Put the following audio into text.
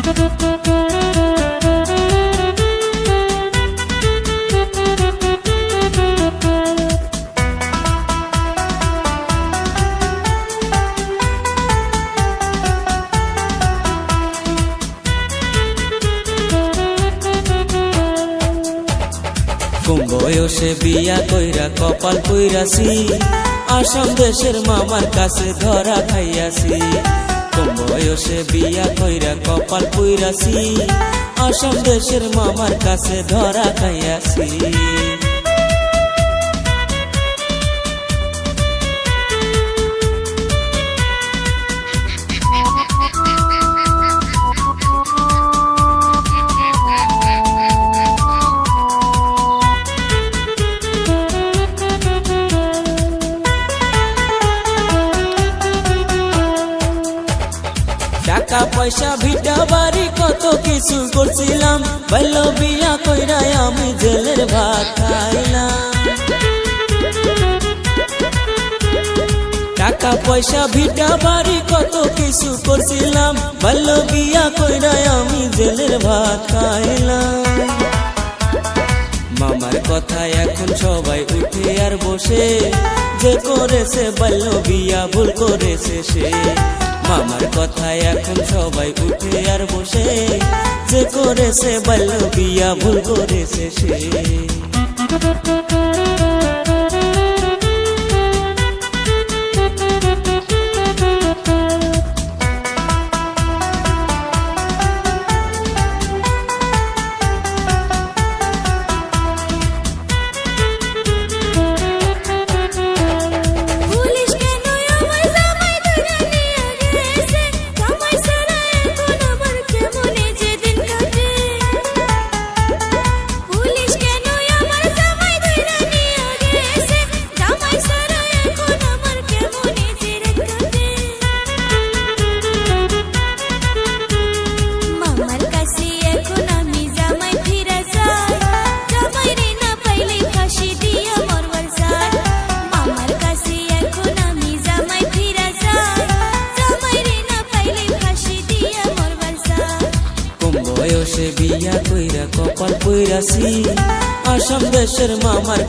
কম বয়সে বিয়া কইরা কপাল পুইরাছি, আসাম দেশের মামার কাছে ধরা খাইয়াছি। কম বয়সে বিয়া কইরা কপাল পুইরাছি, আসাম দেশের মামার কাছে ধরা খাইয়াছি। টাকা পয়সা ভিটা বাড়ি কত কিছু করছিলাম, বাল্য বিয়া কইরা আমি জেলের ভাত খাইলাম। টাকা পয়সা ভিটা বাড়ি কত কিছু করছিলাম, বাল্য বিয়া কইরা আমি জেলের ভাত খাইলাম। মামার কথা এখন সবাই উঠে আর বসে, যে করেছে বাল্য বিয়া ভুল করেছে সে। মামার কথা এখন সবাই উঠে আর বসে, যে করেছে বাল্য বিয়া ভুল করেছে সে। বয়সে বিয়া কইরা কপাল পুইরাছি, আসাম দেশের মামার